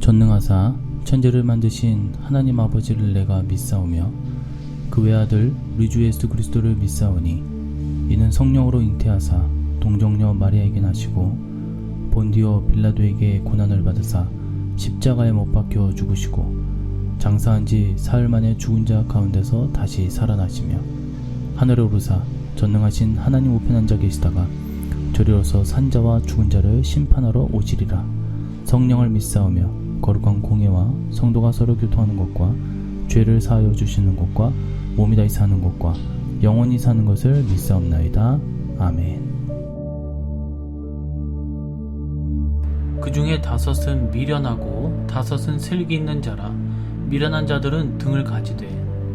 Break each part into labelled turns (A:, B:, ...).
A: 전능하사 천지를 만드신 하나님 아버지를 내가 믿사오며 그 외아들 우리 주 예수 그리스도를 믿사오니 이는 성령으로 잉태하사 동정녀 마리아에게 나시고 본디오 빌라도에게 고난을 받으사 십자가에 못 박혀 죽으시고 장사한 지 사흘 만에 죽은 자 가운데서 다시 살아나시며 하늘에 오르사 전능하신 하나님 우편에 앉아 계시다가 저리로서 산자와 죽은 자를 심판하러 오시리라. 성령을 믿사오며 거룩한 공예와 성도가 서로 교통하는 것과 죄를 사하여 주시는 것과 몸이 다시 사는 것과 영원히 사는 것을 믿사옵나이다. 아멘.
B: 그 중에 5은 미련하고 5은 슬기 있는 자라. 미련한 자들은 등을 가지되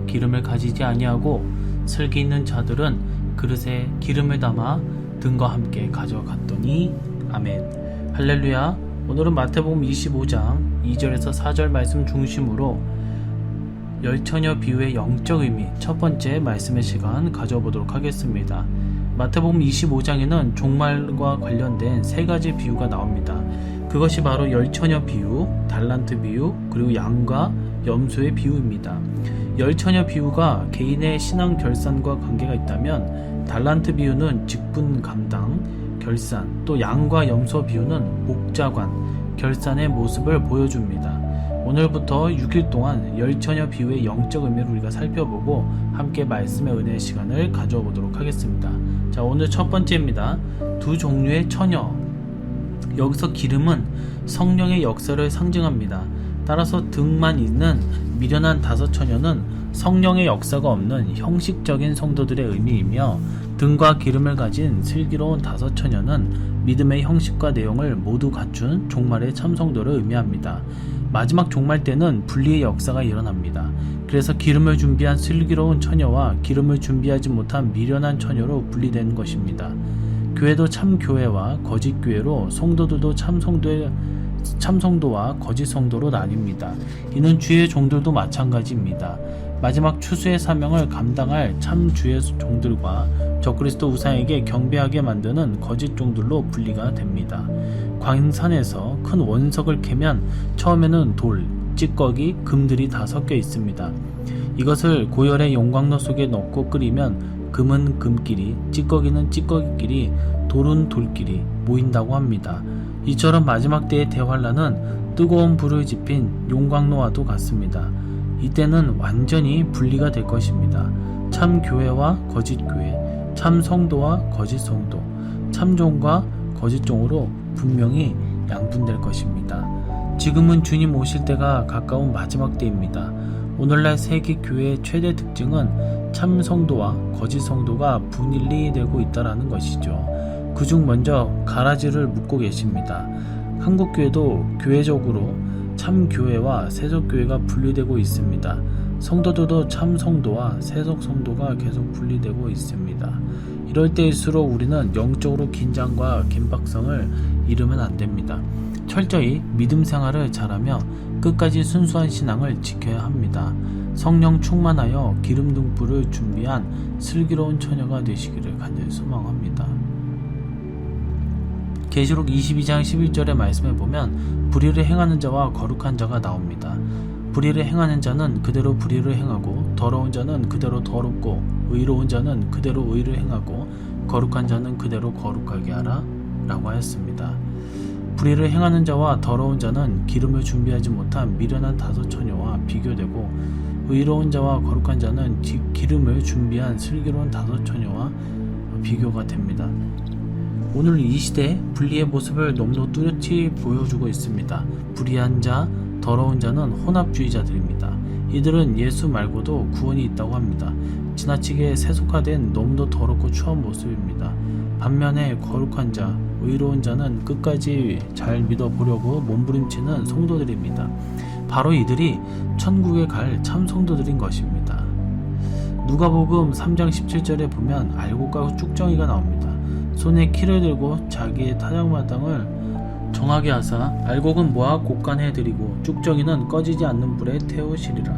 B: 기름을 가지지 아니하고 슬기 있는 자들은 그릇에 기름을 담아 등과 함께 가져갔더니. 아멘. 할렐루야. 오늘은 마태복음 25장 2절에서 4절 말씀 중심으로 열처녀 비유의 영적 의미 첫 번째 말씀의 시간 가져보도록 하겠습니다. 마태복음 25장에는 종말과 관련된 3가지 비유가 나옵니다. 그것이 바로 열처녀 비유, 달란트 비유, 그리고 양과 염소의 비유입니다. 열처녀 비유가 개인의 신앙 결산과 관계가 있다면 달란트 비유는 직분 감당, 결산, 또 양과 염소 비유는 목자관, 결산의 모습을 보여줍니다. 오늘부터 6일 동안 열처녀 비유의 영적 의미를 우리가 살펴보고 함께 말씀의 은혜의 시간을 가져와 보도록 하겠습니다. 자, 오늘 첫 번째입니다. 2 종류의 처녀. 여기서 기름은 성령의 역사를 상징합니다. 따라서 등만 있는 미련한 5 처녀는 성령의 역사가 없는 형식적인 성도들의 의미이며, 등과 기름을 가진 슬기로운 5 처녀는 믿음의 형식과 내용을 모두 갖춘 종말의 참성도를 의미합니다. 마지막 종말 때는 분리의 역사가 일어납니다. 그래서 기름을 준비한 슬기로운 처녀와 기름을 준비하지 못한 미련한 처녀로 분리되는 것입니다. 교회도 참 교회와 거짓 교회로, 성도들도 참 성도와 거짓 성도로 나뉩니다. 이는 주의 종들도 마찬가지입니다. 마지막 추수의 사명을 감당할 참 주의 종들과 적그리스도 우상에게 경배하게 만드는 거짓 종들로 분리가 됩니다. 광산에서 큰 원석을 캐면 처음에는 돌, 찌꺼기, 금들이 다 섞여 있습니다. 이것을 고열의 용광로 속에 넣고 끓이면 금은 금끼리, 찌꺼기는 찌꺼기끼리, 돌은 돌끼리 모인다고 합니다. 이처럼 마지막 때의 대환란은 뜨거운 불을 지핀 용광로와도 같습니다. 이때는 완전히 분리가 될 것입니다. 참 교회와 거짓 교회, 참 성도와 거짓 성도, 참 종과 거짓 종으로 분명히 양분될 것입니다. 지금은 주님 오실 때가 가까운 마지막 때입니다. 오늘날 세계 교회의 최대 특징은 참 성도와 거짓 성도가 분일이 되고 있다는 것이죠. 그중 먼저 가라지를 묶고 계십니다. 한국 교회도 교회적으로 참 교회와 세속 교회가 분리되고 있습니다. 성도들도 참 성도와 세속 성도가 계속 분리되고 있습니다. 이럴 때일수록 우리는 영적으로 긴장과 긴박성을 잃으면 안 됩니다. 철저히 믿음 생활을 잘하며 끝까지 순수한 신앙을 지켜야 합니다. 성령 충만하여 기름 등불을 준비한 슬기로운 처녀가 되시기를 간절히 소망합니다. 계시록 22장 11절의 말씀에 보면 불의를 행하는 자와 거룩한 자가 나옵니다. 불의를 행하는 자는 그대로 불의를 행하고, 더러운 자는 그대로 더럽고, 의로운 자는 그대로 의를 행하고, 거룩한 자는 그대로 거룩하게 하라 라고 하였습니다. 불의를 행하는 자와 더러운 자는 기름을 준비하지 못한 미련한 5 처녀와 비교되고, 의로운 자와 거룩한 자는 기름을 준비한 슬기로운 5 처녀와 비교가 됩니다. 오늘 이 시대 분리의 모습을 너무도 뚜렷이 보여주고 있습니다. 불의한 자, 더러운 자는 혼합주의자들입니다. 이들은 예수 말고도 구원이 있다고 합니다. 지나치게 세속화된 너무도 더럽고 추한 모습입니다. 반면에 거룩한 자, 의로운 자는 끝까지 잘 믿어보려고 몸부림치는 성도들입니다. 바로 이들이 천국에 갈 참 성도들인 것입니다. 누가복음 3장 17절에 보면 알곡과 쭉정이가 나옵니다. 손에 키를 들고 자기의 타작마당을 정하게 하사 알곡은 모아 곡간에 드리고 쭉정이는 꺼지지 않는 불에 태우시리라.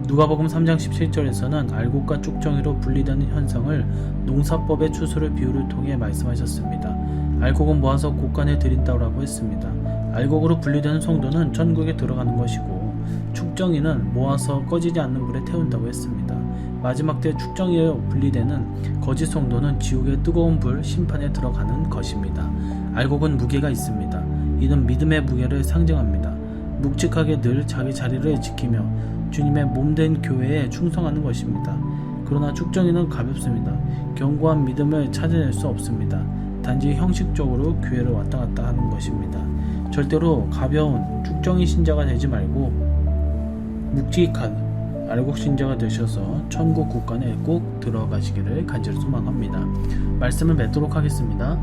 B: 누가복음 3장 17절에서는 알곡과 쭉정이로 분리되는 현상을 농사법의 추수를 비유를 통해 말씀하셨습니다. 알곡은 모아서 곡간에 드린다고 했습니다. 알곡으로 분리되는 성도는 천국에 들어가는 것이고 축정이는 모아서 꺼지지 않는 불에 태운다고 했습니다. 마지막 때 축정이에 분리되는 거짓 성도는 지옥의 뜨거운 불 심판에 들어가는 것입니다. 알곡은 무게가 있습니다. 이는 믿음의 무게를 상징합니다. 묵직하게 늘 자기 자리를 지키며 주님의 몸된 교회에 충성하는 것입니다. 그러나 축정이는 가볍습니다. 견고한 믿음을 찾아낼 수 없습니다. 단지 형식적으로 교회를 왔다 갔다 하는 것입니다. 절대로 가벼운 축정이 신자가 되지 말고 묵직한 알곡 신자가 되셔서 천국 국간에 꼭 들어가시기를 간절히 소망합니다. 말씀을 맺도록 하겠습니다.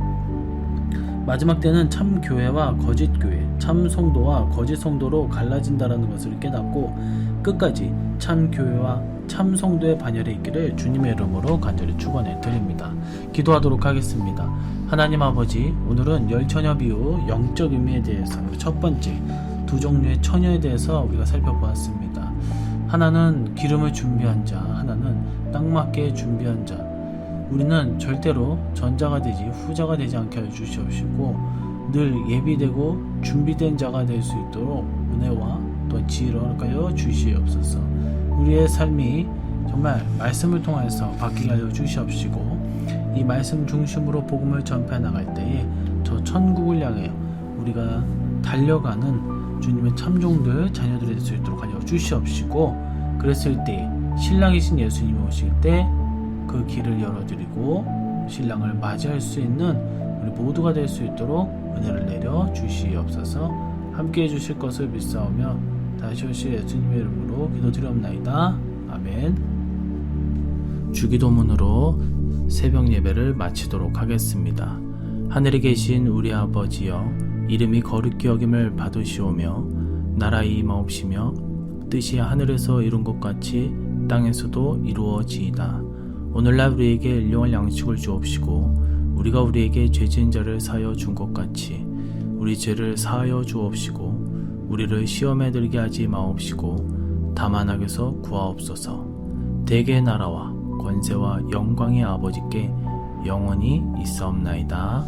B: 마지막 때는 참 교회와 거짓 교회, 참 성도와 거짓 성도로 갈라진다라는 것을 깨닫고 끝까지 참 교회와 참 성도의 반열에 있기를 주님의 이름으로 간절히 축원해 드립니다. 기도하도록 하겠습니다. 하나님 아버지, 오늘은 열처녀 비유 영적 의미에 대해서 첫 번째 두 종류의 처녀에 대해서 우리가 살펴보았습니다. 하나는 기름을 준비한 자, 하나는 딱 맞게 준비한 자. 우리는 절대로 전자가 되지 후자가 되지 않게 하여 주시옵시고 늘 예비되고 준비된 자가 될 수 있도록 은혜와 또 지혜를 허락하여 주시옵소서. 우리의 삶이 정말 말씀을 통해서 바뀌게 하여 주시옵시고 이 말씀 중심으로 복음을 전파해 나갈 때에 저 천국을 향해 우리가 달려가는 주님의 참종들 자녀들이 될 수 있도록 하여 주시옵시고 그랬을 때 신랑이신 예수님이 오실 때 그 길을 열어드리고 신랑을 맞이할 수 있는 우리 모두가 될 수 있도록 은혜를 내려 주시옵소서. 함께 해주실 것을 믿사오며 다시 오실 예수님의 이름으로 기도드리옵나이다. 아멘. 주기도문으로 새벽 예배를 마치도록 하겠습니다. 하늘에 계신 우리 아버지여, 이름이 거룩히 여김을 받으시오며 나라의 임하옵시며 뜻이 하늘에서 이룬 것 같이 땅에서도 이루어지이다. 오늘날 우리에게 일용할 양식을 주옵시고 우리가 우리에게 죄 지은 자를 사하여 준 것 같이 우리 죄를 사하여 주옵시고 우리를 시험에 들게 하지 마옵시고 다만 악에서 구하옵소서. 대개의 나라와 권세와 영광의 아버지께 영원히 있사옵나이다.